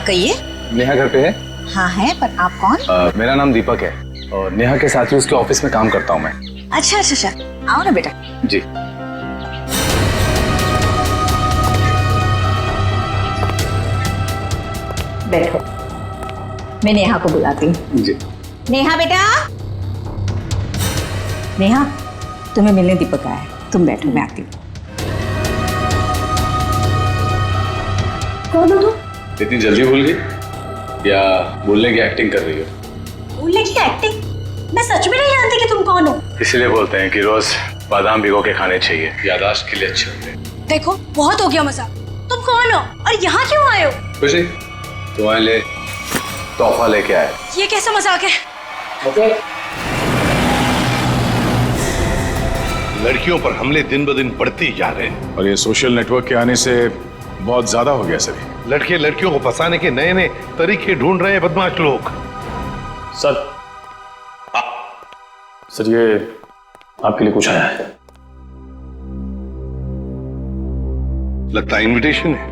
कहिए। नेहा घर पे है? हाँ है, पर आप कौन? मेरा नाम दीपक है और नेहा के साथ ही उसके ऑफिस में काम करता हूँ मैं। अच्छा अच्छा अच्छा, आओ ना बेटा। जी। बैठो, मैं नेहा को बुलाती हूँ। जी। नेहा बेटा। नेहा, तुम्हें मिलने दीपक आया है, तुम बैठो, मैं आती हूँ। कौन हो तुम? इतनी जल्दी भूल गई या बोलने की एक्टिंग कर रही हो? बोलने की एक्टिंग? मैं सच में नहीं जानती कि तुम कौन हो। इसीलिए बोलते हैं कि रोज बादाम भिगो के खाने चाहिए, याददाश्त के लिए अच्छे होते हैं। देखो बहुत हो गया मजाक। तुम कौन हो और यहाँ क्यों आए हो? खुशी, तुम्हारे लिए तोहफा लेके आए। ये कैसा मजाक है? लड़कियों पर हमले दिन ब दिन बढ़ते ही जा रहे हैं और ये सोशल नेटवर्क के आने से बहुत ज्यादा हो गया सर। लड़के लड़कियों को फंसाने के नए नए तरीके ढूंढ रहे हैं बदमाश लोग। सर, सर ये आपके लिए कुछ आया है। लगता है इनविटेशन है,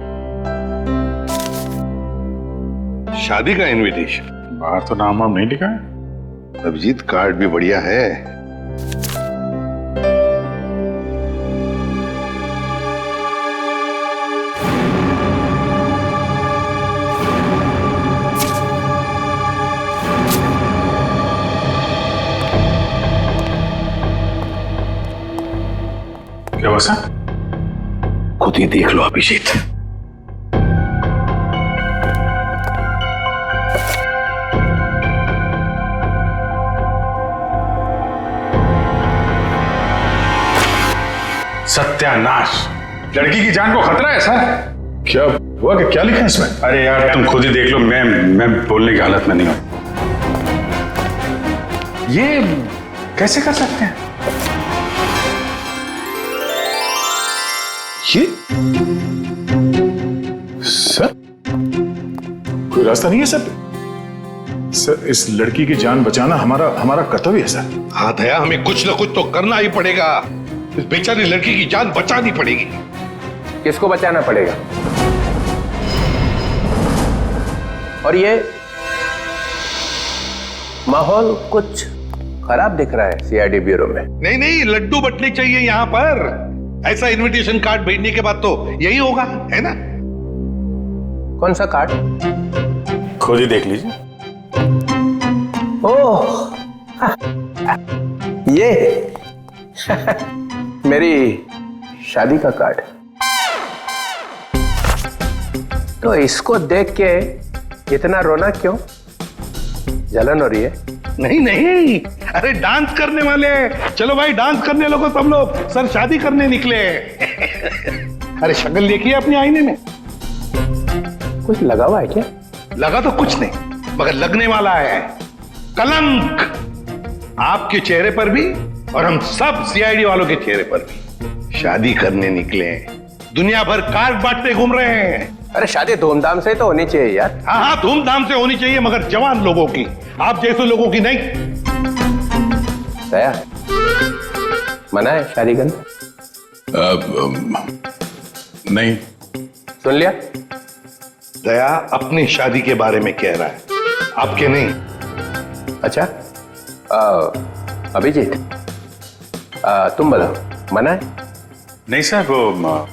शादी का इनविटेशन। बाहर तो नाम वाम नहीं लिखा है। अभिजीत कार्ड भी बढ़िया है। क्या हुआ सर? खुद ही देख लो अभिजीत। सत्यानाश, लड़की की जान को खतरा है सर। क्या हुआ कि क्या लिखा है इसमें? अरे यार तुम खुद ही देख लो, मैं बोलने की हालत में नहीं हूं। ये कैसे कर सकते हैं? ये सर कोई रास्ता नहीं है सर? सर इस लड़की की जान बचाना हमारा कर्तव्य है सर। हाँ दया, हमें कुछ ना कुछ तो करना ही पड़ेगा। इस बेचारी लड़की की जान बचानी पड़ेगी। किसको बचाना पड़ेगा? और ये माहौल कुछ खराब दिख रहा है सीआईडी ब्यूरो में। नहीं नहीं, लड्डू बटने चाहिए यहाँ पर। ऐसा इनविटेशन कार्ड भेजने के बाद तो यही होगा, है ना? कौन सा कार्ड? खुद ही देख लीजिए। ओह ये मेरी शादी का कार्ड। तो इसको देख के इतना रोना क्यों? जलन हो रही है? नहीं नहीं, अरे डांस करने वाले। चलो भाई डांस करने लगो सब लोग। सर शादी करने निकले। अरे शक्ल देखिए अपने आईने में। कुछ लगा हुआ है क्या? लगा तो कुछ नहीं, मगर लगने वाला है कलंक आपके चेहरे पर भी और हम सब सीआईडी वालों के चेहरे पर भी। शादी करने निकले हैं, दुनिया भर कार्ड बांटते घूम रहे हैं। अरे शादी धूमधाम से तो होनी चाहिए यार। हाँ हाँ, धूमधाम से होनी चाहिए, मगर जवान लोगों की, आप जैसे लोगों की नहीं। दया, मना है शादी करना? नहीं। सुन लिया? दया अपनी शादी के बारे में कह रहा है, आपके नहीं। अच्छा अभिजीत, तुम बताओ, मना है? नहीं सर, वो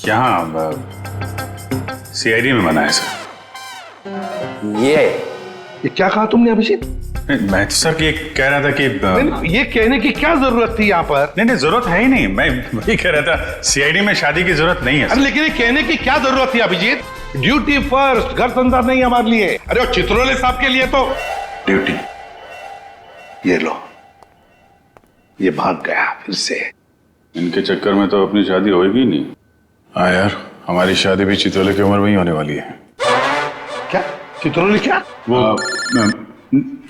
यहाँ सीआईडी में मना है सर। ये क्या कहा तुमने अभिजीत? मैं तो सर ये कह रहा था कि नहीं, ये कहने की क्या जरूरत थी यहाँ पर? नहीं जरूरत है ही नहीं। मैं वही कह रहा था, सीआईडी में शादी की जरूरत नहीं है। अरे लेकिन ये कहने की क्या जरूरत थी अभिजीत? ड्यूटी फर्स्ट, घर संसार नहीं हमारे लिए। अरे और चित्रोले साहब के लिए तो ड्यूटी। ये लो, ये भाग गया फिर से। इनके चक्कर में तो अपनी शादी होगी नहीं। हाँ यार, हमारी शादी भी चित्रोले की उम्र में ही होने वाली है। क्या चित्रोले? क्या वो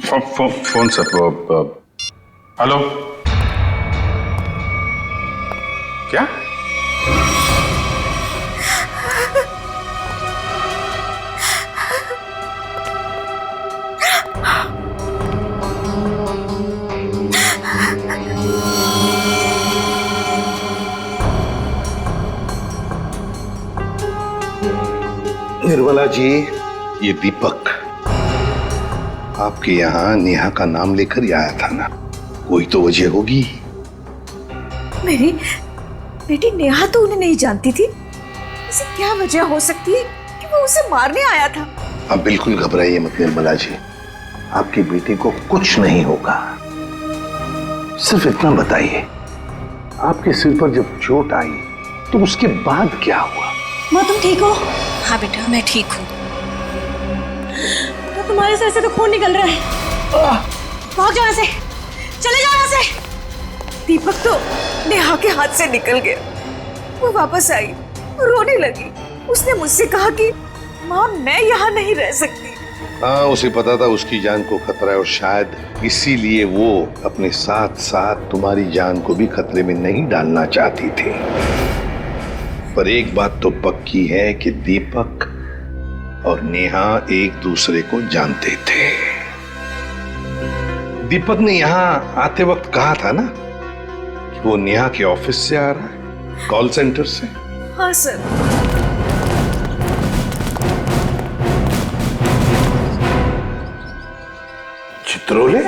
फोन सर, वो हेलो, क्या? निर्मला जी, ये दीपक आपके यहाँ नेहा का नाम लेकर ही आया था ना, कोई तो वजह होगी। मेरी बेटी नेहा तो उन्हें नहीं जानती थी, ऐसी क्या वजह हो सकती है कि वो उसे मारने आया था? आप बिल्कुल घबराइए मत निर्मला जी, आपकी बेटी को कुछ नहीं होगा। सिर्फ इतना बताइए, आपके सिर पर जब चोट आई तो उसके बाद क्या हुआ? माँ तुम ठीक हो? हाँ बेटा, मैं ठीक हूँ। तो तुम्हारे सर से तो खून निकल रहा है। भाग जाओ यहाँ से, चले जाओ यहाँ से। दीपक तो नेहा के हाथ से निकल गया। वो वापस आई, रोने लगी। उसने मुझसे कहा कि माँ मैं यहाँ नहीं रह सकती। हाँ, उसे पता था उसकी जान को खतरा है और शायद इसीलिए वो अपने साथ साथ तुम्हारी जान को भी खतरे में नहीं डालना चाहती थी। पर एक बात तो पक्की है कि दीपक और नेहा एक दूसरे को जानते थे। दीपक ने यहाँ आते वक्त कहा था ना कि वो नेहा के ऑफिस से आ रहा है, कॉल सेंटर से। हाँ सर। चित्रोले?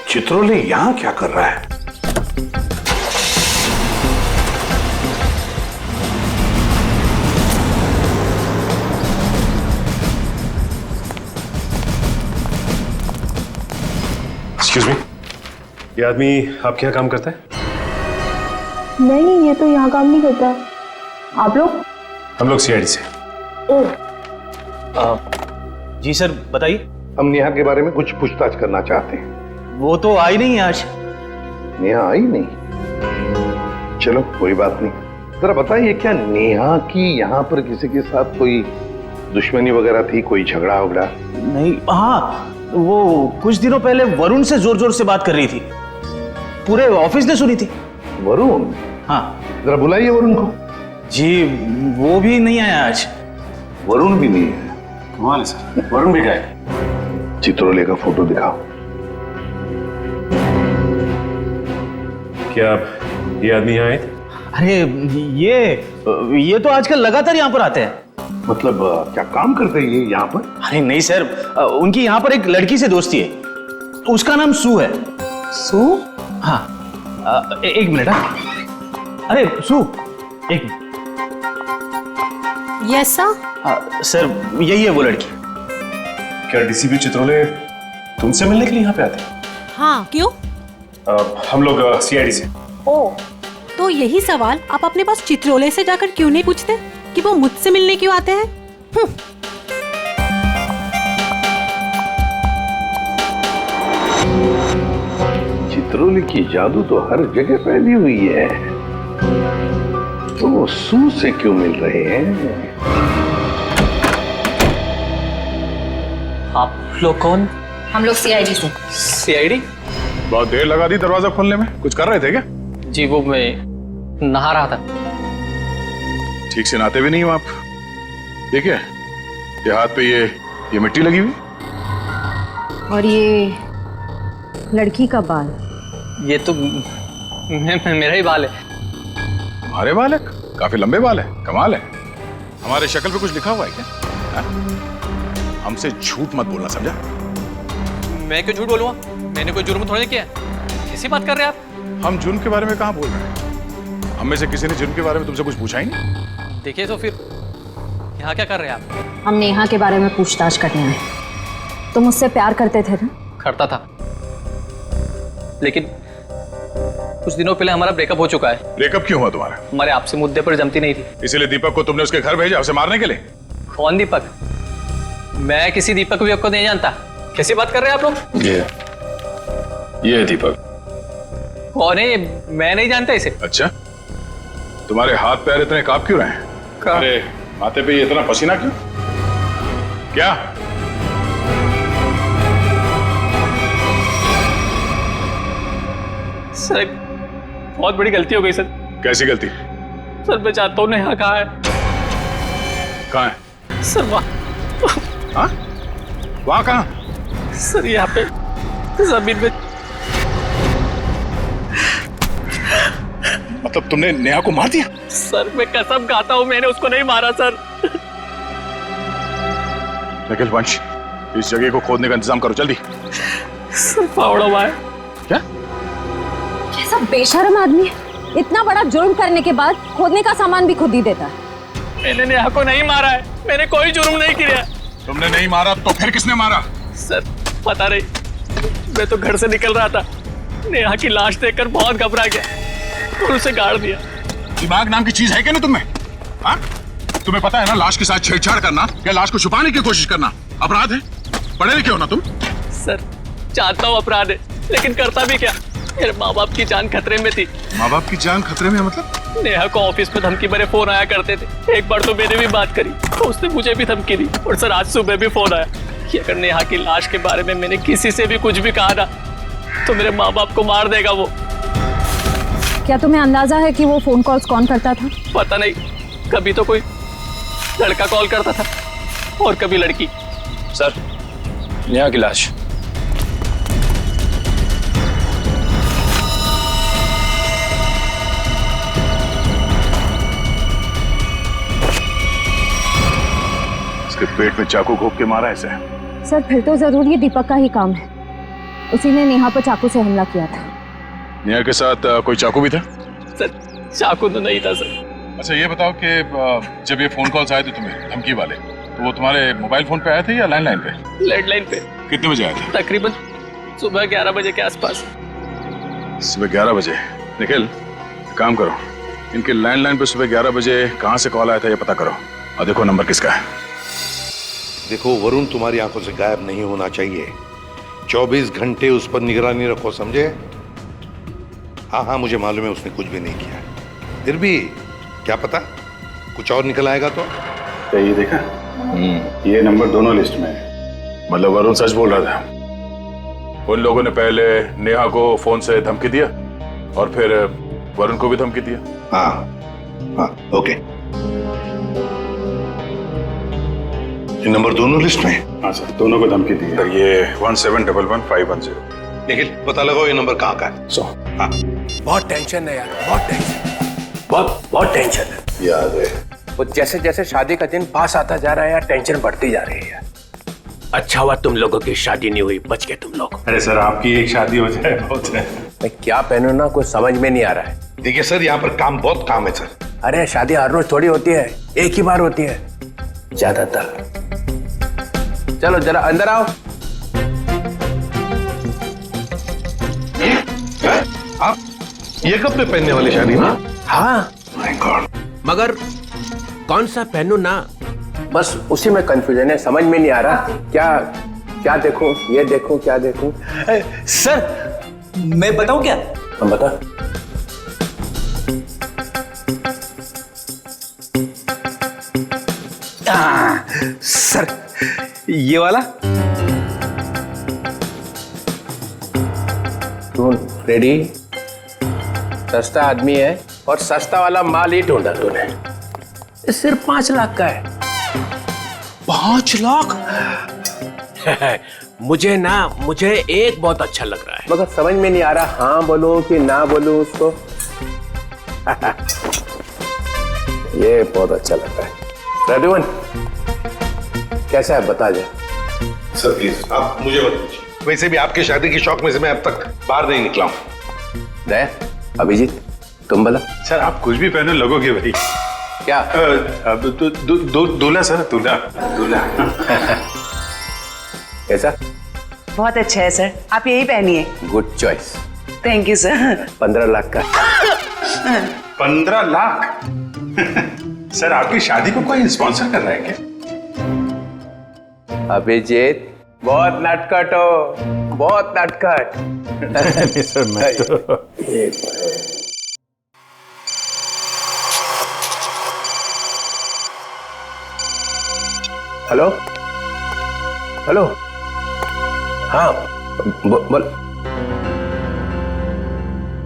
चित्रोले यहां क्या कर रहा है? एक्सक्यूज मी, ये आदमी आपके यहाँ काम करता है? नहीं, ये तो यहाँ काम नहीं करता। आप लोग? हम लोग सीआईडी से। जी सर, बताइए। हम नेहा के बारे में कुछ पूछताछ करना चाहते हैं। वो तो आई नहीं आज। नेहा आई नहीं? चलो कोई बात नहीं। जरा बताइए, क्या नेहा की यहाँ पर किसी के साथ कोई दुश्मनी वगैरह थी, कोई झगड़ा वगड़ा? नहीं, हाँ वो कुछ दिनों पहले वरुण से जोर जोर से बात कर रही थी, पूरे ऑफिस ने सुनी थी। वरुण? हाँ। जरा बुलाइए वरुण को। जी वो भी नहीं आया आज। वरुण भी नहीं है? कमाल है सर, वरुण भी गए। चित्रोले का फोटो दिखाओ। क्या ये आदमी यहाँ आए थे? अरे ये तो आजकल लगातार यहाँ पर आते हैं। मतलब क्या काम करते हैं ये यहाँ पर? अरे नहीं सर, उनकी यहाँ पर एक लड़की से दोस्ती है, उसका नाम सू है। सू? हाँ, एक मिनट। हाँ, अरे सू, एक मिनट। Yes sir. सर यही है वो लड़की। क्या डीसीपी चित्रोले तुमसे मिलने के लिए यहाँ पे आते हैं? हाँ क्यों? हम लोग सीआईडी से। ओ, तो यही सवाल आप अपने पास चित्रोले से जाकर क्यों नहीं पूछते कि वो मुझसे मिलने क्यों आते हैं? चित्रोले की जादू तो हर जगह फैली हुई है, तो वो सू से क्यों मिल रहे हैं? आप लोग कौन? हम लोग सीआईडी से। सीआईडी? बहुत देर लगा दी दरवाजा खोलने में, कुछ कर रहे थे क्या? जी वो मैं नहा रहा था। ठीक से नहाते भी नहीं हो आप। ठीक है, ये हाथ पे ये मिट्टी लगी हुई। और ये लड़की का बाल? ये तो मेरा ही बाल है। तुम्हारे बाल है? काफी लंबे बाल है, कमाल है। हमारे शक्ल पे कुछ लिखा हुआ है क्या? हा? हमसे झूठ मत बोलना, समझा? मैं क्यों झूठ बोलूँगा? मैंने कोई जुर्म थोड़ी किया। कैसी बात कर रहे हैं आप? हम जुर्म के बारे में कहाँ बोल रहे हैं? हम में से किसी ने जुर्म के बारे में तुमसे कुछ पूछा ही नहीं। देखिए तो फिर यहाँ क्या कर रहे हैं आप? हम नेहा के बारे में पूछताछ करने आए। तुम मुझसे प्यार करते थे ना? करता था, लेकिन कुछ दिनों पहले हमारा ब्रेकअप हो चुका है। ब्रेकअप क्यों हुआ तुम्हारा? हमारे आपसे मुद्दे पर जमती नहीं थी। इसीलिए दीपक को तुमने उसके घर भेजा उसे मारने के लिए? कौन दीपक? मैं किसी दीपक विपक को नहीं जानता। कैसी बात कर रहे हैं आप लोग? ये है दीपक। कौन है ये? मैं नहीं जानता इसे। अच्छा, तुम्हारे हाथ पैर इतने कांप क्यों रहे हैं? अरे माथे पे ये इतना पसीना क्यों? क्या? सर एक बहुत बड़ी गलती हो गई सर। कैसी गलती? सर मैं चाहता हूँ नेहा कहाँ है? कहाँ है? सर वहाँ। हाँ? वहाँ कहाँ? सर यहाँ पे जमीन में। मतलब तुमने नेहा को मार दिया? सर मैं कसम खाता हूँ मैंने उसको नहीं मारा सर। निखिल वंश, इस जगह को खोदने का इंतजाम करो जल्दी। सर फावड़ा हुआ है। क्या? कैसा बेशर्म आदमी है, इतना बड़ा जुर्म करने के बाद खोदने का सामान भी खुद ही देता है। मैंने नेहा को नहीं मारा है, मैंने कोई जुर्म नहीं किया। तुमने नहीं मारा तो फिर किसने मारा? सर पता नहीं, मैं तो घर से निकल रहा था, नेहा की लाश देखकर बहुत घबरा गया और उसे गाड़ दिया। दिमाग नाम की चीज है क्या ना तुम्हें? हाँ? तुम्हें पता है ना लाश के साथ छेड़छाड़ करना या लाश को छुपाने की कोशिश करना अपराध है। पढ़े लिखे हो ना तुम? सर जानता हूँ अपराध है, लेकिन करता भी क्या, मेरे माँ बाप की जान खतरे में थी। माँ बाप की जान खतरे में मतलब? नेहा को ऑफिस में धमकी भरे फोन आया करते थे। एक बार तो मैंने भी बात करी तो उसने मुझे भी धमकी दी, और सर आज सुबह भी फोन आया कि अगर नेहा की लाश के बारे में मैंने किसी से भी कुछ भी कहा ना तो मेरे माँ बाप को मार देगा वो। क्या तुम्हें अंदाजा है कि वो फोन कॉल्स कौन करता था? पता नहीं, कभी तो कोई लड़का कॉल करता था और कभी लड़की। सर नेहा की लाश। इसके पेट में चाकू घोंप के मारा ऐसे? सर फिर तो जरूर ये दीपक का ही काम है, उसी ने नेहा पर चाकू से हमला किया था। नेहा के साथ कोई चाकू भी था? सर चाकू तो नहीं था सर। अच्छा ये बताओ कि जब ये फोन कॉल्स आए थे तुम्हें धमकी वाले, तो वो तुम्हारे मोबाइल फोन पे आए थे या लैंडलाइन पे? लैंडलाइन पे। कितने बजे आए थे? तकरीबन सुबह 11 बजे के आसपास। सुबह 11 बजे? निखिल काम करो, इनके लैंडलाइन पे सुबह 11 बजे कहाँ से कॉल आया था ये पता करो और देखो नंबर किसका है। देखो वरुण तुम्हारी आंखों से गायब नहीं होना चाहिए। 24 घंटे उस पर निगरानी रखो, समझे? हाँ मुझे मालूम है उसने कुछ भी नहीं किया, फिर भी क्या पता कुछ और निकल आएगा तो। क्या ये देखा? ये नंबर दोनों लिस्ट में है, मतलब वरुण सच बोल रहा था। उन लोगों ने पहले नेहा को फोन से धमकी दिया और फिर वरुण को भी धमकी दिया। हाँ ओके, ये नंबर दोनों लिस्ट में? हाँ सर, दोनों को धमकी दी है। ये 1711-510। निखिल पता लगाओ ये नंबर कहाँ का है। हाँ बहुत टेंशन है यार, बहुत टेंशन, बहुत टेंशन है। याद है वो जैसे जैसे शादी का दिन पास आता जा रहा है यार, टेंशन बढ़ती जा रही है यार। अच्छा हुआ तुम लोगों की शादी नहीं हुई, बच गए तुम लोग। अरे सर आपकी एक शादी हो जाए बहुत है। मैं क्या पहनूं ना कुछ समझ में नहीं आ रहा है। देखिए सर यहाँ पर बहुत काम है सर। अरे शादी हर रोज थोड़ी होती है, एक ही बार होती है ज्यादातर। चलो जरा अंदर आओ। आप ये कपड़े पहनने वाली शादी में? हाँ माय गॉड, मगर कौन सा पहनूं ना, बस उसी में कंफ्यूजन है, समझ में नहीं आ रहा क्या देखूं, ये देखूं क्या देखूं। सर मैं बताऊं क्या? हम बता। सर ये वाला। तू रेडी? सस्ता आदमी है और सस्ता वाला माल ही ढूंढा तूने। ये सिर्फ 5 लाख का है। 5 लाख? मुझे एक बहुत अच्छा लग रहा है, मगर समझ में नहीं आ रहा हाँ बोलूं कि ना बोलूं उसको। ये बहुत अच्छा लग रहा है। प्रद्युमन कैसा है बता जा। सर प्लीज आप मुझे मत पूछिए, वैसे भी आपकी शादी की शौक में से मैं अब तक बाहर नहीं निकला हूँ। दया, अभिजीत तुम बोला। सर आप कुछ भी पहने लगोगे भाई। क्या? दूल्हा सर, दूल्हा। कैसा? बहुत अच्छा है सर, आप यही पहनिए। Good choice. Thank you sir. 15 lakh का। 15 लाख? सर आपकी शादी को कोई स्पॉन्सर कर रहा है क्या? अभिजीत बहुत नटखट हो, बहुत नटखट। सर मैं तो हेलो हेलो, हाँ बोल।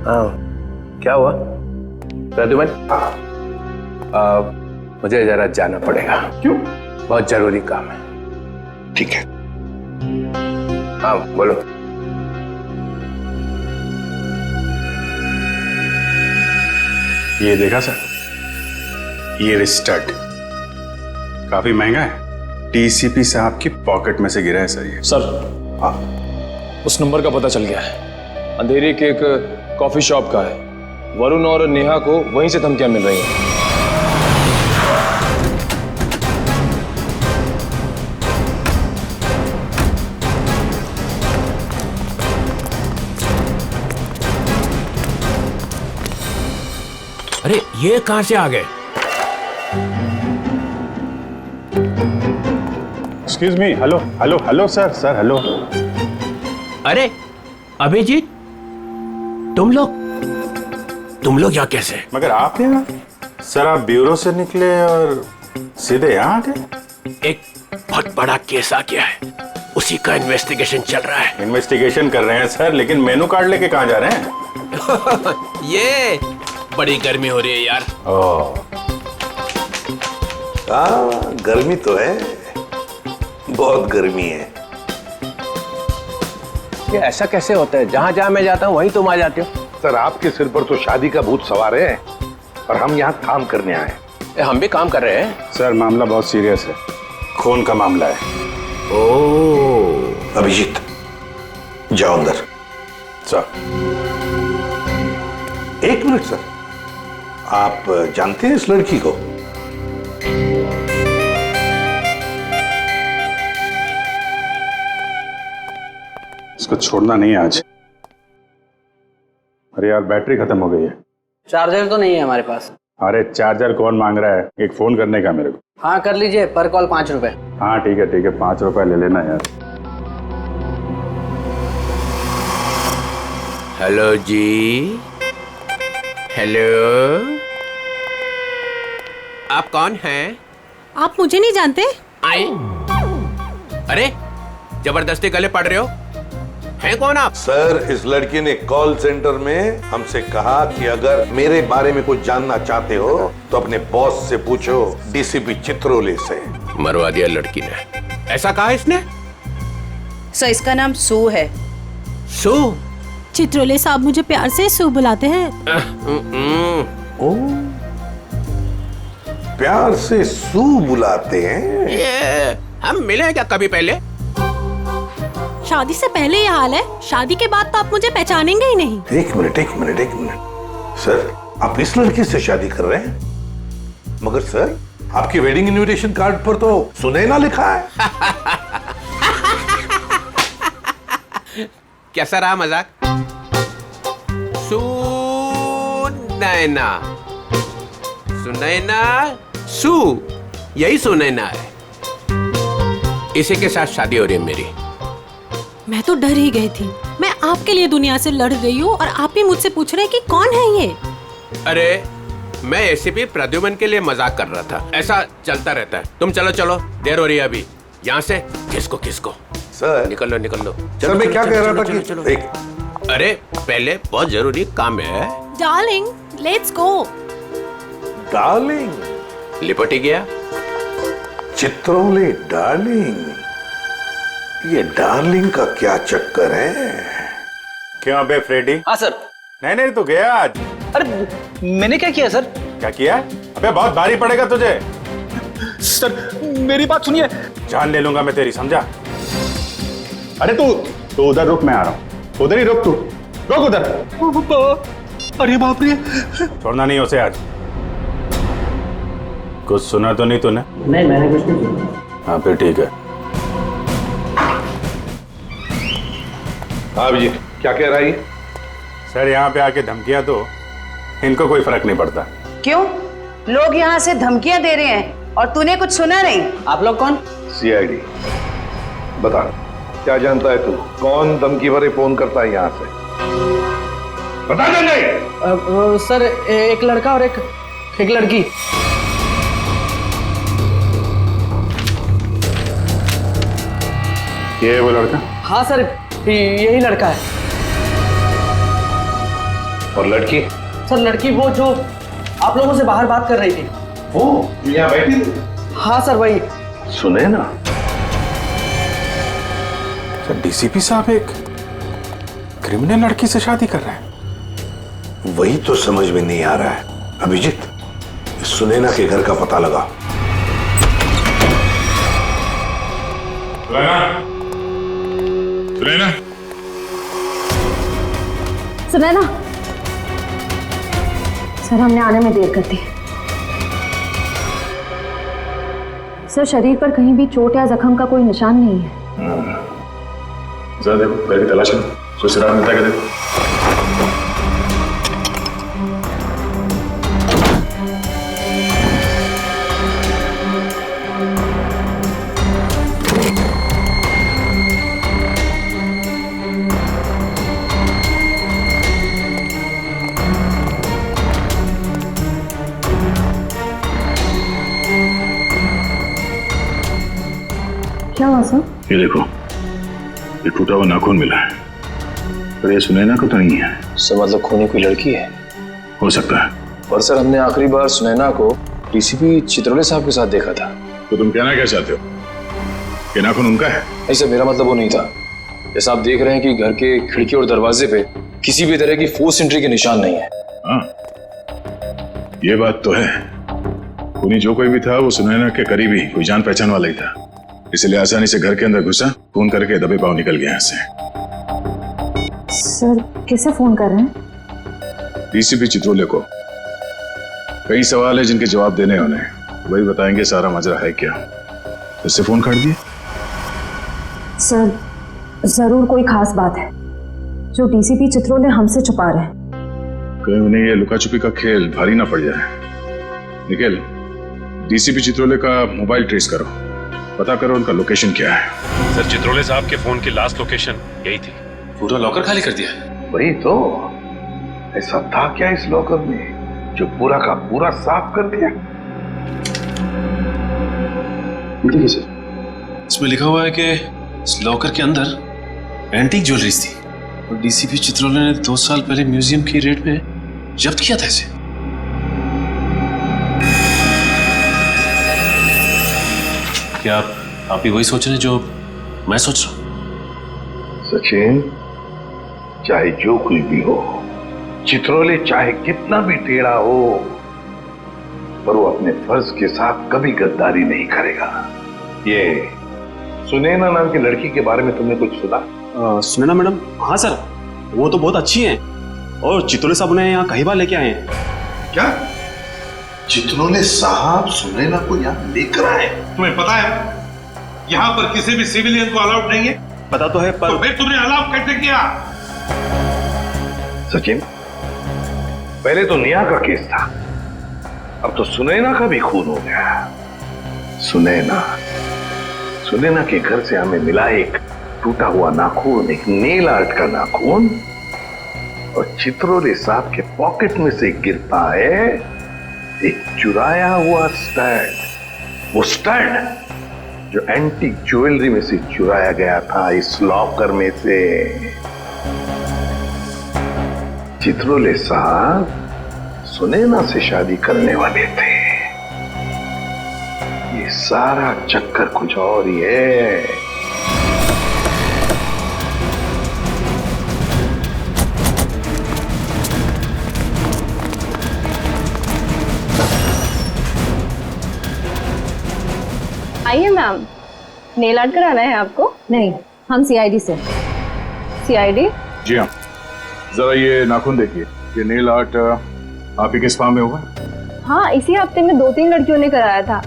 हाँ क्या हुआ प्रद्युमन? मुझे जरा जाना पड़ेगा। क्यों? बहुत जरूरी काम है। ठीक है। हाँ बोलो। ये देखा सर, ये स्टड काफी महंगा है। डीसीपी साहब की पॉकेट में से गिरा है सर ये। सर हाँ, उस नंबर का पता चल गया है। अंधेरी के एक कॉफी शॉप का है। वरुण और नेहा को वहीं से धमकियां मिल रही हैं। अरे ये कहां से आ गए? Excuse me, hello hello hello sir, sir hello. अरे अभिजीत, तुम लोग यहाँ कैसे? मगर आप यहाँ? सर आप ब्यूरो से निकले और सीधे यहाँ आ गए? एक बहुत बड़ा केस आ गया है, उसी का इन्वेस्टिगेशन चल रहा है। इन्वेस्टिगेशन कर रहे हैं सर, लेकिन मेनू कार्ड लेके कहाँ जा रहे हैं? ये बड़ी गर्मी हो रही है यार। हाँ गर्मी तो है, बहुत गर्मी है। ये ऐसा कैसे होता है? जहाँ जहाँ मैं जाता हूँ वहीं तुम आ जाते हो। सर आपके सिर पर तो शादी का भूत सवार है और हम यहाँ काम करने आए। हम भी काम कर रहे हैं। सर मामला बहुत सीरियस है, खून का मामला है। ओह अभिजीत जाओ अंदर। सर एक मिनट सर, आप जानते हैं इस लड़की को? इसको छोड़ना नहीं है आज। अरे यार बैटरी खत्म हो गई है। चार्जर तो नहीं है हमारे पास। अरे चार्जर कौन मांग रहा है, एक फोन करने का मेरे को। हाँ कर लीजिए, पर कॉल 5 रुपए। हाँ ठीक है 5 रुपए ले लेना यार। हेलो जी, हेलो, आप कौन हैं? आप मुझे नहीं जानते? आए? अरे जबरदस्ती गले पड़ रहे हो, हैं कौन आप? सर इस लड़की ने कॉल सेंटर में हमसे कहा कि अगर मेरे बारे में कुछ जानना चाहते हो तो अपने बॉस से पूछो, डीसीपी चित्रोले से। मरवा दिया लड़की ने। ऐसा कहा इसने? सर इसका नाम सू है। सू? चित्रोले साहब मुझे प्यार से सू बुलाते हैं। ओ प्यार से सू बुलाते हैं? ये हम मिले क्या कभी पहले? शादी से पहले ये हाल है, शादी के बाद तो आप मुझे पहचानेंगे ही नहीं। एक मिनट सर, आप इस लड़की से शादी कर रहे हैं? मगर सर आपकी वेडिंग इनविटेशन कार्ड पर तो सुनैना लिखा है। कैसा रहा मजाक? सुनैना सू, यही सुनैना है। इसी के साथ शादी हो रही है मेरी। मैं तो डर ही गई थी। मैं आपके लिए दुनिया से लड़ रही हूँ और आप ही मुझसे पूछ रहे हैं कि कौन है ये? अरे मैं एसीपी प्रद्युमन के लिए मजाक कर रहा था। ऐसा चलता रहता है। तुम चलो चलो, देर हो रही है अभी। यहाँ से किसको सर निकल लो। सर मैं क्या कह रहा था कि चलो। एक अरे पहले बहुत जरूरी काम है। Darling let's go. डार्लिंग लिपट ही गया। चित्रोले डार्लिंग, ये डार्लिंग का क्या चक्कर है? क्यों बे फ्रेडी? हाँ सर। नहीं तो गया आज। अरे मैंने क्या किया सर? क्या किया? अबे बहुत भारी पड़ेगा तुझे। सर मेरी बात सुनिए। जान ले लूंगा मैं तेरी, समझा? अरे तू उधर रुक, मैं आ रहा हूँ। उधर ही रुक, तू रुक उधर। अरे बाप रे। छोड़ना नहीं उसे आज। कुछ सुना तो नहीं तूने? नहीं मैंने कुछ नहीं सुना। हाँ फिर ठीक है। हाँ जी क्या कह रहा है? सर यहाँ पे आके धमकियां दो, इनको कोई फर्क नहीं पड़ता। क्यों? लोग यहाँ से धमकियां दे रहे हैं और तूने कुछ सुना नहीं? आप लोग कौन? सीआईडी। बता क्या जानता है तू? कौन धमकी भरे फोन करता है यहाँ से? बता नहीं। सर एक लड़का और एक लड़की। ये है वो लड़का? हाँ सर यही लड़का है। और लड़की? सर लड़की वो जो आप लोगों से बाहर बात कर रही थी। वो यहाँ बैठी थी? हाँ सर वही। सुने ना? सर डीसीपी साहब एक क्रिमिनल लड़की से शादी कर रहे हैं। वही तो समझ में नहीं आ रहा है अभिजीत। सुनैना के घर का पता लगा। सुनैना, सुनैना, सर हमने आने में देर कर दी। सर शरीर पर कहीं भी चोट या जख्म का कोई निशान नहीं है। जरा देखो, घर की तलाश करो, कोई सुराग मिलता है क्या देखो। क्या हुआ सर? ये देखो, ये टूटा हुआ नाखून मिला है, पर ये सुनैना को तो नहीं है। सर मतलब खूनी कोई लड़की है? हो सकता है। पर सर हमने आखिरी बार सुनैना को डीसीपी चित्रोले साहब के साथ देखा था। तो तुम कहना क्या चाहते हो कि नाखून उनका है? नहीं सर, मेरा मतलब वो नहीं था। जैसा आप देख रहे हैं कि घर के खिड़की और दरवाजे पे किसी भी तरह की फोर्स एंट्री के निशान नहीं है। हाँ, ये बात तो है। खूनी जो कोई भी था वो सुनैना के करीबी कोई जान पहचान वाला ही था, इसलिए आसानी से घर के अंदर घुसा, फोन करके दबे पांव निकल गया यहाँ से। सर किसे फोन कर रहे हैं? डीसीपी चित्रोले को। कई सवाल है जिनके जवाब देने होने, वही बताएंगे सारा माजरा है क्या। उससे फोन काट दिए? सर जरूर कोई खास बात है जो डीसीपी चित्रोले हमसे छुपा रहे हैं। कहीं उन्हें ये लुका छुपी का खेल भारी ना पड़ जाए। निखिल, डीसीपी चित्रोले का मोबाइल ट्रेस करो, पता करो उनका लोकेशन क्या है। सर, चित्रोले साहब के फोन की लास्ट लोकेशन यही थी। पूरा लॉकर खाली कर दिया है? वही तो, ऐसा था क्या इस लॉकर में जो पूरा का पूरा साफ कर दिया? देखिए सर, इसमें लिखा हुआ है कि इस लॉकर के अंदर एंटीक ज्वेलरीज थी और डीसीपी चित्रोले ने 2 साल पहले म्यूजियम की रेट में जब्त किया था इसे। क्या आप भी वही सोच रहे हैं जो मैं सोच रहा हूं? सचिन, चाहे जो कोई भी हो, चित्रोले चाहे कितना भी टेढ़ा हो, पर वो अपने फर्ज के साथ कभी गद्दारी नहीं करेगा। ये सुनैना नाम की लड़की के बारे में तुमने कुछ सुना? सुनैना मैडम? हाँ सर, वो तो बहुत अच्छी हैं और चित्रोले साहब उन्हें यहाँ कई बार लेके आए हैं। क्या चित्रोले साहब सुनैना को यहाँ लेकर आए? तुम्हें पता है यहाँ पर किसी भी सिविलियन को अलाउड नहीं है? पता तो है, पर तो फिर तुमने अलाउ कैसे किया? सचिन, पहले तो नेहा का केस था, अब तो सुनैना का भी खून हो गया। सुनैना के घर से हमें मिला एक टूटा हुआ नाखून, एक नेल आर्ट का नाखून, और चित्रोले साहब के पॉकेट में से गिरता है एक चुराया हुआ स्टड। वो स्टड जो एंटीक ज्वेलरी में से चुराया गया था इस लॉकर में से। चित्रोले साहब सुनैना से शादी करने वाले थे। ये सारा चक्कर कुछ और ही है। आइए मैम, नेल आर्ट कराना है आपको? नहीं, हम सीआईडी से। सीआईडी? जी हाँ, जरा ये नाखून देखिए, ये नेल आर्ट आप ही के स्पा में होगा? हाँ, इसी हफ्ते में 2-3 लड़कियों ने कराया था।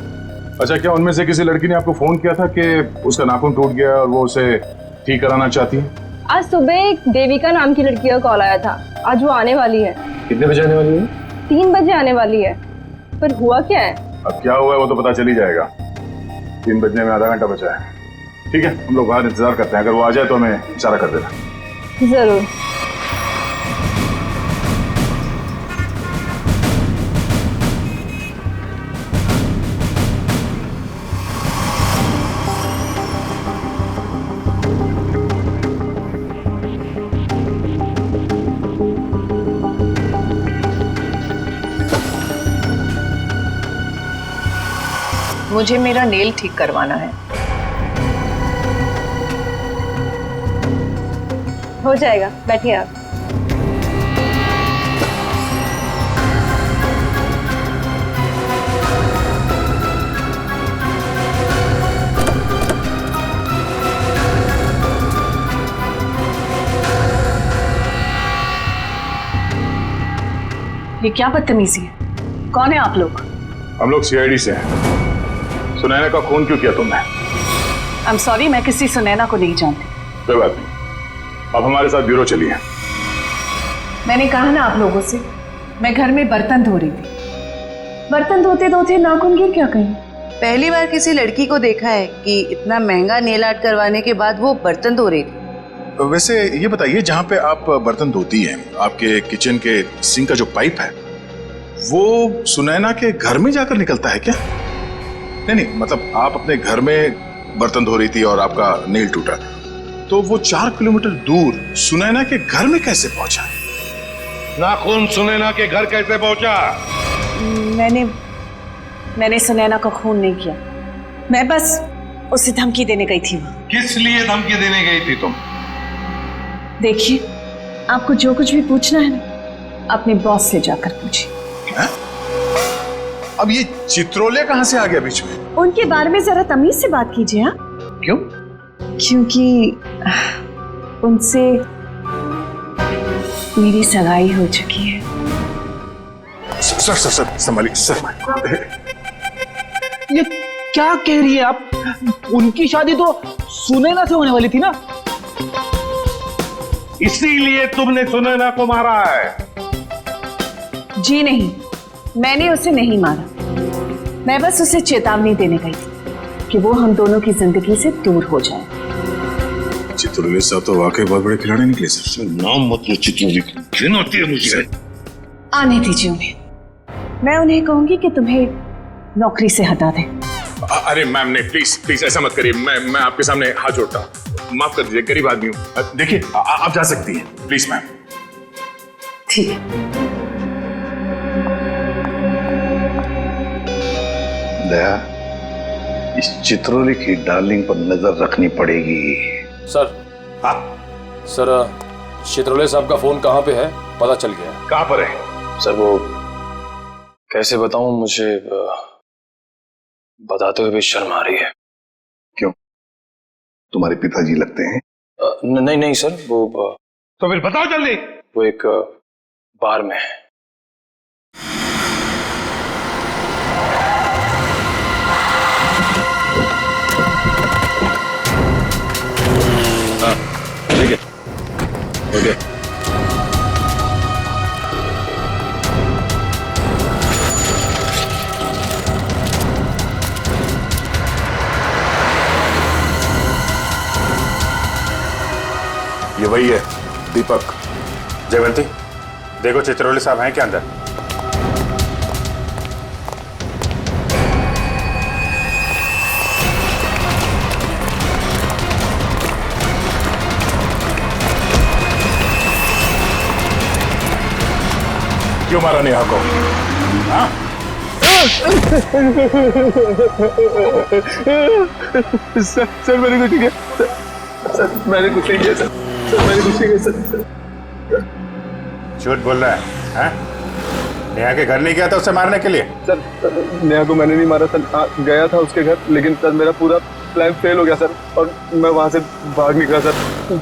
अच्छा, क्या उनमें से किसी लड़की ने आपको फोन किया था कि उसका नाखून टूट गया और वो उसे ठीक कराना चाहती है? आज सुबह एक देविका नाम की लड़की का कॉल आया था, आज वो आने वाली है। कितने बजे आने वाली है? 3 बजे आने वाली है। पर हुआ क्या है? अब क्या हुआ है वो तो पता चल ही जाएगा। 3 बजने में आधा घंटा बचा है। ठीक है, हम लोग बाहर इंतजार करते हैं, अगर वो आ जाए तो हमें इशारा कर देना। जरूर। मुझे मेरा नेल ठीक करवाना है। हो जाएगा, बैठिए आप। ये क्या बदतमीजी है? कौन है आप लोग? हम लोग सीआईडी से हैं। सुनैना का खून क्यों किया तुमने? आई एम सॉरी, मैं किसी सुनैना को नहीं जानती। कोई बात नहीं, अब हमारे साथ ब्यूरो चलिए। मैंने कहा ना आप लोगों से, मैं घर में बर्तन धो रही थी। बर्तन धोते धोते नाखून गिर क्या कहीं? पहली बार किसी लड़की को देखा है कि इतना महंगा नेल आर्ट करवाने के बाद वो बर्तन धो रही थी। वैसे ये बताइए, जहाँ पे आप बर्तन धोती हैं, आपके किचन के सिंक का जो पाइप है वो सुनैना के घर में जाकर निकलता है क्या? नहीं, मतलब आप अपने घर में बर्तन धो रही थी और आपका नेल टूटा, तो वो 4 किलोमीटर दूर सुनैना के घर में कैसे पहुंचा? नाखून सुनैना के घर कैसे पहुंचा? मैंने सुनैना का खून नहीं किया। मैं बस उसे धमकी देने गई थी वहां। किस लिए धमकी देने गई थी तुम? देखिए, आपको जो कुछ भी पूछना है ना, अपने बॉस से जाकर पूछिए। अब ये चित्रोले कहां से आ गया बीच में? उनके बारे में जरा तमीज से बात कीजिए। हाँ, क्यों? क्योंकि उनसे मेरी सगाई हो चुकी है। सर संभालिए सर। ये क्या कह रही है आप? उनकी शादी तो सुनैना से होने वाली थी ना? इसीलिए तुमने सुनैना को मारा है? जी नहीं, मैंने उसे नहीं मारा। मैं बस उसे चेतावनी देने गई थी कि वो हम दोनों की जिंदगी से दूर हो जाए। चित्रोले साहब तो वाकई बहुत बड़े खिलाड़ी निकले सर। नाम मत लो चित्रोले, घिन होती है मुझे। आने दीजिए उन्हें, मैं उन्हें कहूंगी कि तुम्हें नौकरी से हटा दें। अरे मैम नहीं, प्लीज प्लीज ऐसा मत करिए। मैं आपके सामने हाथ जोड़ता हूँ, माफ कर दीजिए, गरीब आदमी हूँ। देखिए आप जा सकती हैं, प्लीज मैम। ठीक है। दया, इस चित्रोले की डार्लिंग पर नजर रखनी पड़ेगी। सर। हाँ सर, चित्रोले साहब का फोन कहाँ पे है पता चल गया। कहाँ पर है? सर वो कैसे बताऊं, मुझे बताते हुए भी शर्म आ रही है। क्यों? तुम्हारे पिताजी लगते हैं? नहीं सर, वो तो फिर बताओ जल्दी। वो एक बार में है। हाँ ठीक है, ओके। ये वही है दीपक। जयवंती, देखो चित्रोले साहब हैं क्या अंदर? क्यों मारा नेहा को? हाँ? सर मैंने कुछ नहीं किया। सर मैंने कुछ नहीं किया। सर मैंने कुछ नहीं किया। सर झूठ बोल रहा है, हैं? नेहा के घर नहीं गया था उसे मारने के लिए? सर नेहा को मैंने नहीं मारा सर। गया था उसके घर, लेकिन सर मेरा पूरा प्लान फेल हो गया सर, और मैं वहां से भाग निकला सर।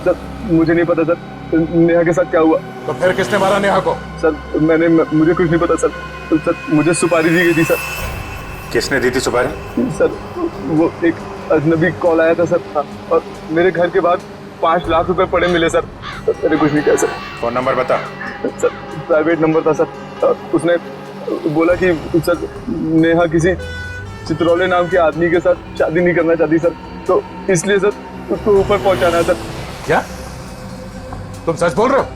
सर मुझे नहीं पता सर नेहा के साथ क्या हुआ। तो फिर किसने मारा नेहा को? सर मुझे कुछ नहीं पता सर। सर मुझे सुपारी दी गई थी सर। किसने दी थी सुपारी? सर वो एक अजनबी कॉल आया था सर, और मेरे घर के बाहर 5 लाख रुपए पड़े मिले सर। मैंने कुछ नहीं किया सर। फोन नंबर बता। सर प्राइवेट नंबर था सर। उसने बोला कि सर नेहा किसी चित्रोले नाम के आदमी के साथ शादी नहीं करना चाहती सर, तो इसलिए सर उसको ऊपर पहुंचाना है सर। क्या तुम सच बोल रहे हो?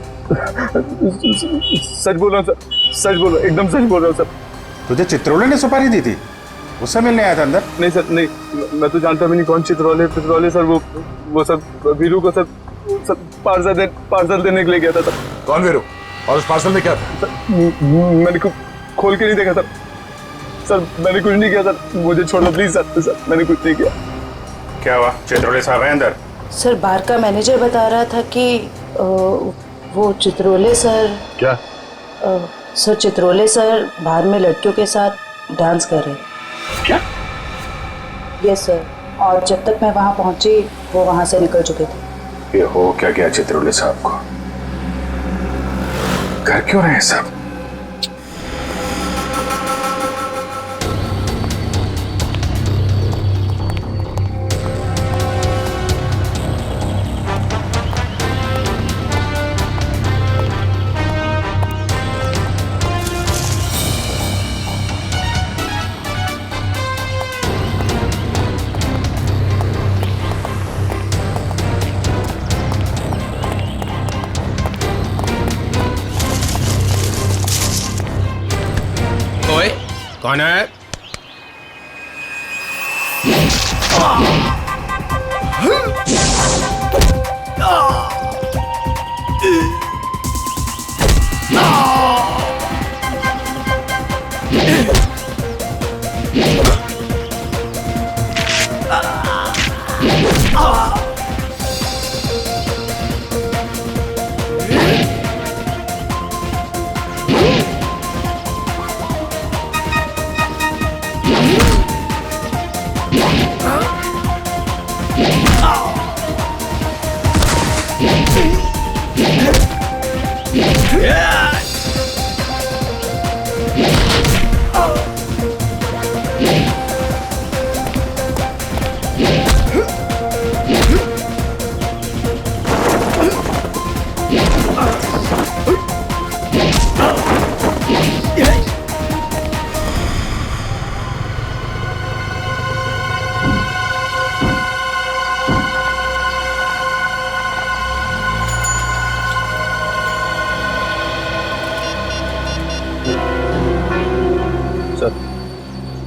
सच बोल रहा हूँ सर, सच बोल रहा हूँ, एकदम सच बोल रहा हूँ सर। तुझे चित्रोले ने सुपारी दी थी? उससे मिलने आया था अंदर? नहीं सर, नहीं, मैं तो जानता भी नहीं कौन चित्रोले सर। वो सर वीरू को सर पार्सल देने के लिए गया था सर। कौन वीरू? और उस पार्सल में क्या था? सर मैंने खोल के नहीं देखा सर। सर मैंने कुछ नहीं किया सर, मुझे छोड़ दो प्लीज सर। सर मैंने कुछ नहीं किया। क्या हुआ? चित्रोले साहब हैं अंदर? सर बार का मैनेजर बता रहा था कि वो चित्रोले सर। क्या? सर चित्रोले सर बाहर में लड़कियों के साथ डांस कर रहे। क्या? यस सर, और जब तक मैं वहां पहुंची वो वहां से निकल चुके थे। ये हो क्या गया चित्रोले साहब को? घर क्यों रहे सब? कौन है?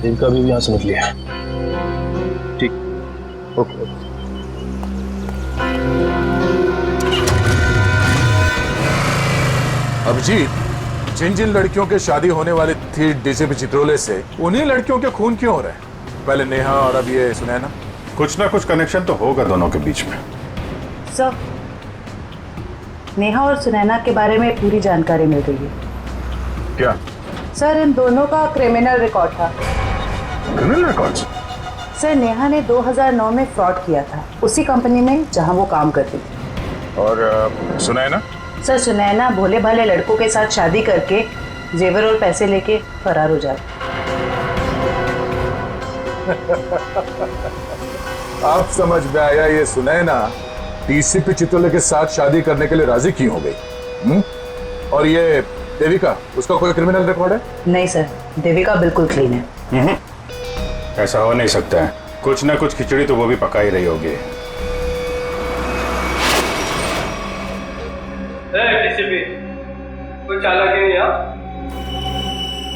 देविका भी यहाँ से निकली है। ठीक, ओके। अभिजीत, जिन जिन लड़कियों के शादी होने वाली थी डीसीपी चित्रोले से, उन्हीं लड़कियों के खून क्यों हो रहे हैं? पहले नेहा और अब ये सुनैना। कुछ ना कुछ कनेक्शन तो होगा दोनों के बीच में। सर, नेहा और सुनैना के बारे में पूरी जानकारी मिल गई है। क्या? सर, इन दोनों का क्रिमिनल रिकॉर्ड था। Criminal record? सर, नेहा ने 2009 में फ्रॉड किया था उसी कंपनी में जहां वो काम करती थी। और सुनैना? सर, सुनैना भोले भाले लड़कों के साथ शादी करके जेवर और पैसे लेके फरार हो जाती। आप समझ में आया, ये सुनैना डीसीपी चित्रोले के साथ शादी करने के लिए राजी क्यों हो गई? और ये देविका, उसका कोई क्रिमिनल रिकॉर्ड है? नहीं सर, देविका बिल्कुल क्लीन है। ऐसा हो नहीं सकता है, कुछ ना कुछ खिचड़ी तो वो भी पका ही रही होगी। कोई चालाकी नहीं है?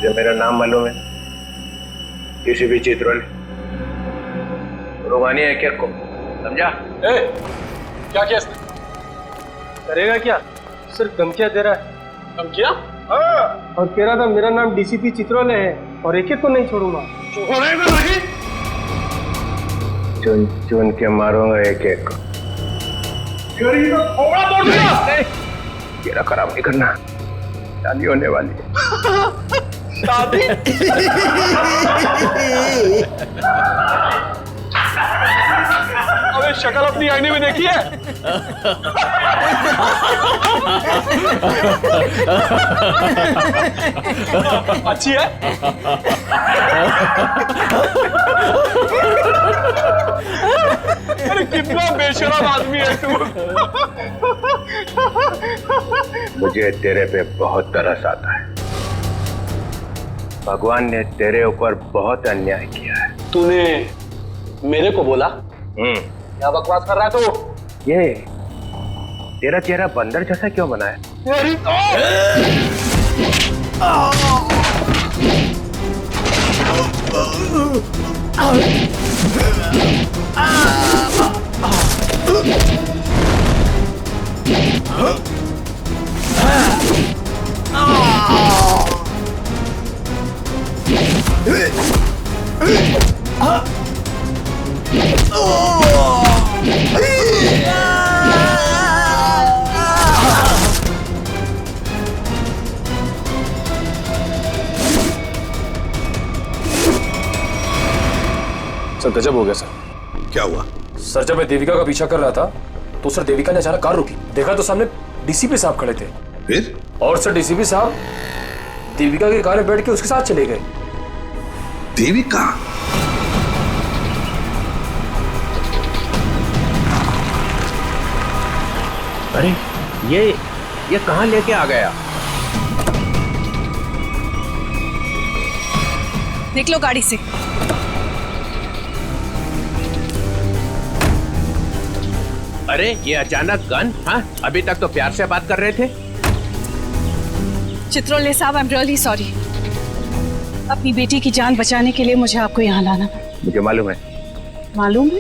जो मेरा नाम मालूम है, डीसीपी चित्रोले, रोमानी है क्या को, समझा? क्या किया इसने? करेगा क्या? सिर्फ धमकियां दे रहा है। धमकियां? हाँ। और कह रहा था मेरा नाम डीसीपी चित्रोले है और एक एक को नहीं छोड़ूंगा। छोड़ेगा नहीं? चुन चुन के मारूंगा एक एक को। थोड़ा बोल दिया। तेरा खराब नहीं करना, शादी होने वाली है। शादी? अबे शक्ल अपनी आईने में देखी है? अच्छी है? अरे कितना बेशरम आदमी है तू। मुझे तेरे पे बहुत तरस आता है। भगवान ने तेरे ऊपर बहुत अन्याय किया है। तूने मेरे को बोला? क्या बकवास कर रहा है तू? ये तेरा चेहरा बंदर जैसा क्यों बना है? मेरी तो सर गजब हो गया सर। क्या हुआ? सर जब मैं देविका का पीछा कर रहा था तो सर देविका ने अचानक कार रोकी, देखा तो सामने डीसीपी साहब खड़े थे। फिर? और सर डीसीपी साहब देविका की कार में बैठ के उसके साथ चले गए। देविका? अरे ये कहां लेके आ गया? निकलो गाड़ी से। अरे ये अचानक गन? हाँ, अभी तक तो प्यार से बात कर रहे थे। चित्रोले साहब, आई एम रियली सॉरी। अपनी बेटी की जान बचाने के लिए मुझे आपको यहाँ लाना पड़ा। मुझे मालूम है। मालूम है?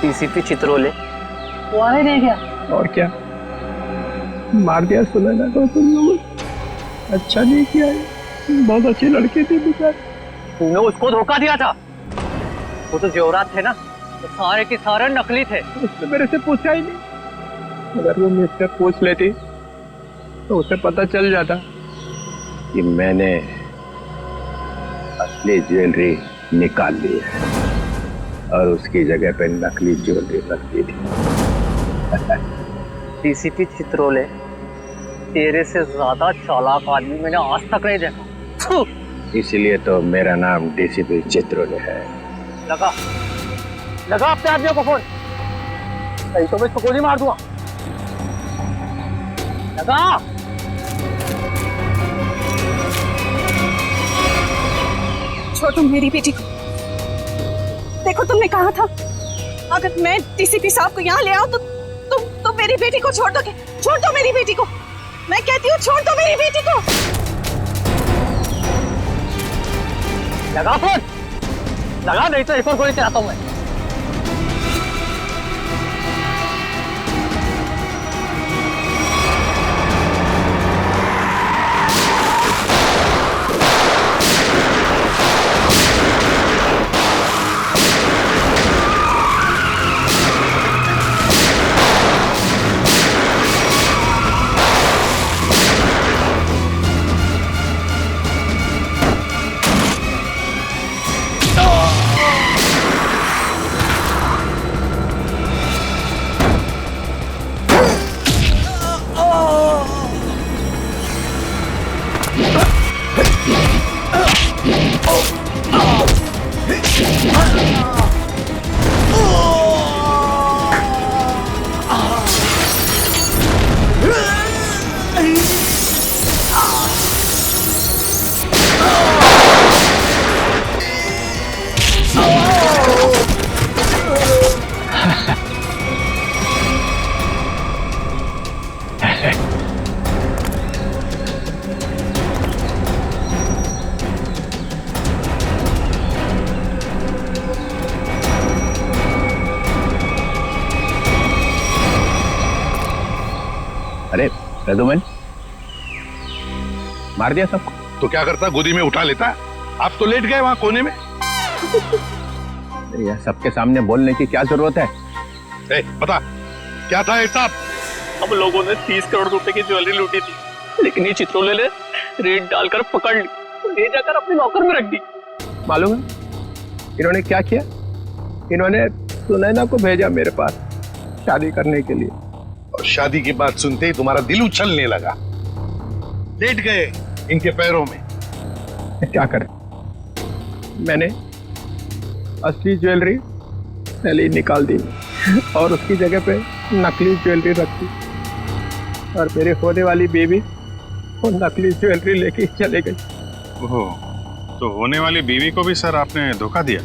डीसीपी चित्रोले वो आए नहीं क्या? और क्या मार दिया सुनैना को तुम लोगों। अच्छा नहीं किया, बहुत अच्छी लड़की थी बेचारी। तूने उसको धोखा दिया था। वो तो जेवरात थे ना, तो सारे के सारे नकली थे। उसने मेरे से पूछा ही नहीं। अगर वो मुझसे पूछ लेती तो उसे पता चल जाता कि मैंने असली ज्वेलरी निकाल ली है और उसकी जगह पे नकली ज्वेलरी रख दी थी। डीसीपी चित्रोले, तेरे से ज्यादा चालाक आदमी मैंने आज तक नहीं देखा। इसलिए तो मेरा नाम डीसीपी चित्रोले है। लगा अपने आदमियों को फोन, नहीं तो मैं इसको गोली मार दूंगा। लगा। छोड़ो मेरी बेटी को। देखो तुमने कहा था अगर मैं डीसीपी साहब को यहाँ ले आऊं तो तुम मेरी बेटी को छोड़ दोगे। छोड़ दो मेरी बेटी को, मैं कहती हूँ छोड़ दो मेरी बेटी को। लगा फोन, लगा, नहीं तो एक और गोली चलाता हूँ मैं। अरे रघुमन, मार दिया सबको? तो क्या करता, गोदी में उठा लेता? आप तो लेट गए वहां कोने में। यार सबके सामने बोलने की क्या जरूरत है? बता क्या था हिसाब? हम लोगों ने 30 करोड़ रुपए की ज्वेलरी लूटी थी, लेकिन ये चित्रोले ने रेड डालकर पकड़ ली, ले जाकर अपने लॉकर में रख दी। मालूम है इन्होंने क्या किया? इन्होंने सुनैना को भेजा मेरे पास शादी करने के लिए, और शादी की बात सुनते ही तुम्हारा दिल उछलने लगा, लेट गए इनके पैरों में। क्या करें, मैंने असली ज्वेलरी पहले निकाल दी और उसकी जगह पे नकली ज्वेलरी रख दी, और मेरे होने वाली बेबी वो नकली ज्वेलरी लेके चले गई। ओह, तो होने वाली बीवी को भी सर आपने धोखा दिया?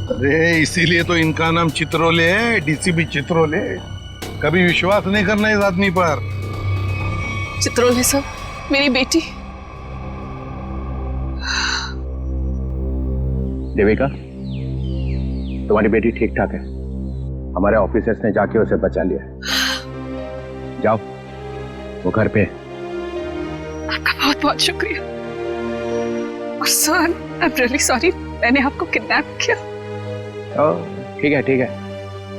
अरे इसीलिए तो इनका नाम चित्रोले है, डीसीपी चित्रोले। कभी विश्वास नहीं करना इस आदमी पर। चित्रोले साहब, मेरी बेटी। देविका, तुम्हारी बेटी ठीक ठाक है। हमारे ऑफिसर्स ने जाके उसे बचा लिया। जाओ, वो घर पे। आपका बहुत बहुत शुक्रिया। और sir, I am really sorry, मैंने आपको किडनैप किया। ठीक है ठीक है,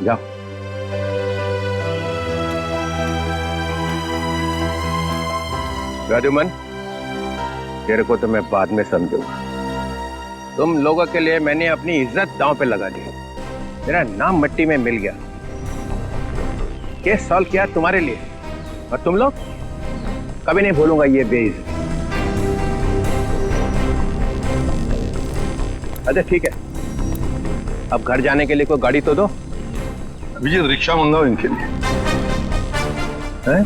जाओ। राजूमन, तेरे को तो मैं बाद में समझूंगा। तुम लोगों के लिए मैंने अपनी इज्जत दांव पे लगा दी, मेरा नाम मिट्टी में मिल गया। केस सॉल्व किया तुम्हारे लिए, और तुम लोग कभी नहीं भूलूंगा ये बेइज्जती। अच्छा ठीक है, अब घर जाने के लिए कोई गाड़ी तो दो। अभिजीत रिक्शा मंगाओ इनके लिए। हैं?